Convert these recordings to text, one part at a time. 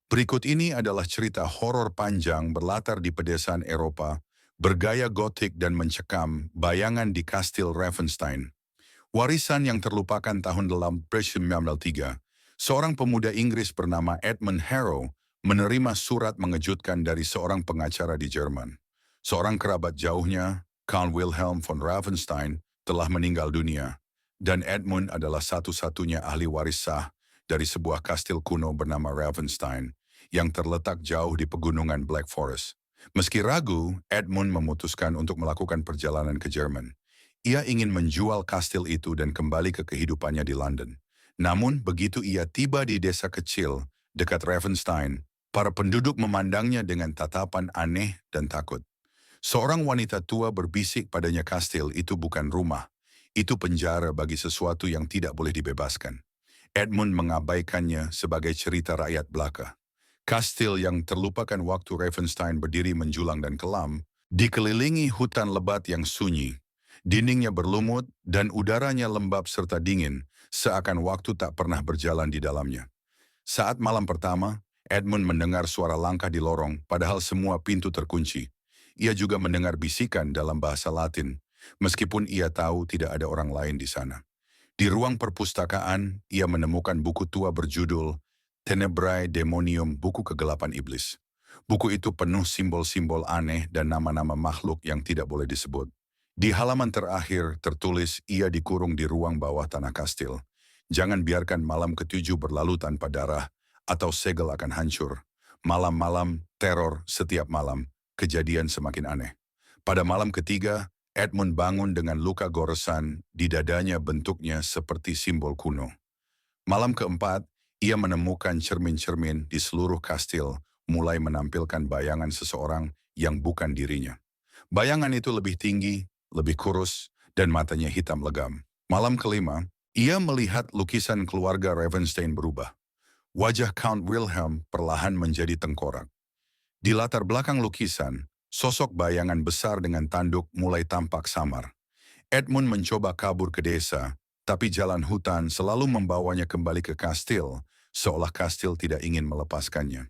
Berikut ini adalah cerita horor panjang berlatar di pedesaan Eropa, bergaya gotik dan mencekam bayangan di Kastil Ravenstein. Warisan yang terlupakan tahun dalam 1903, seorang pemuda Inggris bernama Edmund Harrow menerima surat mengejutkan dari seorang pengacara di Jerman. Seorang kerabat jauhnya, Karl Wilhelm von Ravenstein, telah meninggal dunia, dan Edmund adalah satu-satunya ahli waris sah dari sebuah kastil kuno bernama Ravenstein yang terletak jauh di pegunungan Black Forest. Meski ragu, Edmund memutuskan untuk melakukan perjalanan ke Jerman. Ia ingin menjual kastil itu dan kembali ke kehidupannya di London. Namun, begitu ia tiba di desa kecil dekat Ravenstein, para penduduk memandangnya dengan tatapan aneh dan takut. Seorang wanita tua berbisik padanya, kastil itu bukan rumah. Itu penjara bagi sesuatu yang tidak boleh dibebaskan. Edmund mengabaikannya sebagai cerita rakyat belaka. Kastil yang terlupakan waktu Ravenstein berdiri menjulang dan kelam, dikelilingi hutan lebat yang sunyi. Dindingnya berlumut dan udaranya lembab serta dingin, seakan waktu tak pernah berjalan di dalamnya. Saat malam pertama, Edmund mendengar suara langkah di lorong, padahal semua pintu terkunci. Ia juga mendengar bisikan dalam bahasa Latin, meskipun ia tahu tidak ada orang lain di sana. Di ruang perpustakaan, ia menemukan buku tua berjudul Tenebrae Demonium, buku kegelapan iblis. Buku itu penuh simbol-simbol aneh dan nama-nama makhluk yang tidak boleh disebut. Di halaman terakhir tertulis ia dikurung di ruang bawah tanah kastil. Jangan biarkan malam ketujuh berlalu tanpa darah, atau segel akan hancur. Malam-malam, teror setiap malam, kejadian semakin aneh. Pada malam ketiga, Edmund bangun dengan luka goresan, di dadanya bentuknya seperti simbol kuno. Malam keempat, ia menemukan cermin-cermin di seluruh kastil, mulai menampilkan bayangan seseorang yang bukan dirinya. Bayangan itu lebih tinggi, lebih kurus, dan matanya hitam legam. Malam kelima, ia melihat lukisan keluarga Ravenstein berubah. Wajah Count Wilhelm perlahan menjadi tengkorak. Di latar belakang lukisan, sosok bayangan besar dengan tanduk mulai tampak samar. Edmund mencoba kabur ke desa, tapi jalan hutan selalu membawanya kembali ke kastil, seolah kastil tidak ingin melepaskannya.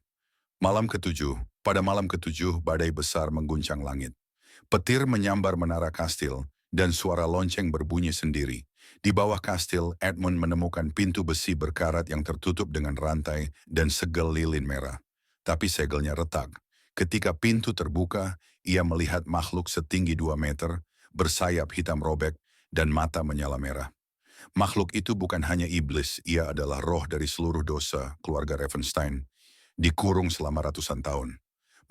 Pada malam ketujuh, badai besar mengguncang langit. Petir menyambar menara kastil, dan suara lonceng berbunyi sendiri. Di bawah kastil, Edmund menemukan pintu besi berkarat yang tertutup dengan rantai dan segel lilin merah. Tapi segelnya retak. Ketika pintu terbuka, ia melihat makhluk setinggi 2 meter, bersayap hitam robek, dan mata menyala merah. Makhluk itu bukan hanya iblis, ia adalah roh dari seluruh dosa keluarga Ravenstein, dikurung selama ratusan tahun.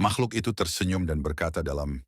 Makhluk itu tersenyum dan berkata dalam